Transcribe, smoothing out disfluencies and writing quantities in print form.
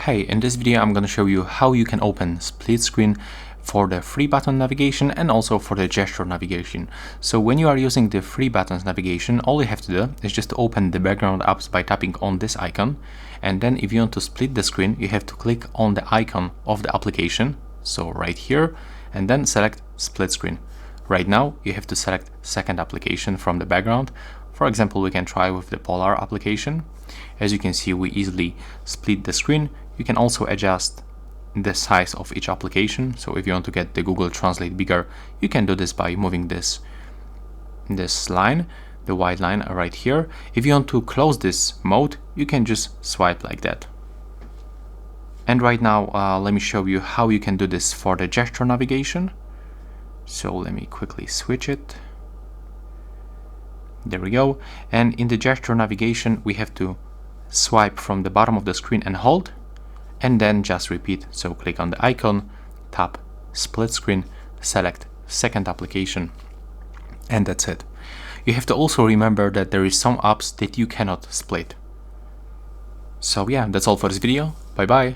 Hey, in this video I'm going to show you how you can open split screen for the 3-button navigation and also for the gesture navigation. So when you are using the 3-buttons navigation, all you have to do is just to open the background apps by tapping on this icon, and then if you want to split the screen, you have to click on the icon of the application, so right here, and then select split screen. Right now you have to select second application from the background. For example, we can try with the Polar application. As you can see, we easily split the screen. You can also adjust the size of each application. So if you want to get the Google Translate bigger, you can do this by moving this line, the white line right here. If you want to close this mode, you can just swipe like that. And right now, let me show you how you can do this for the gesture navigation. So let me quickly switch it. There we go. And in the gesture navigation, we have to swipe from the bottom of the screen and hold, and then just repeat. So click on the icon, tap split screen, select second application, and that's it. You have to also remember that there is some apps that you cannot split. So yeah, that's all for this video. Bye bye.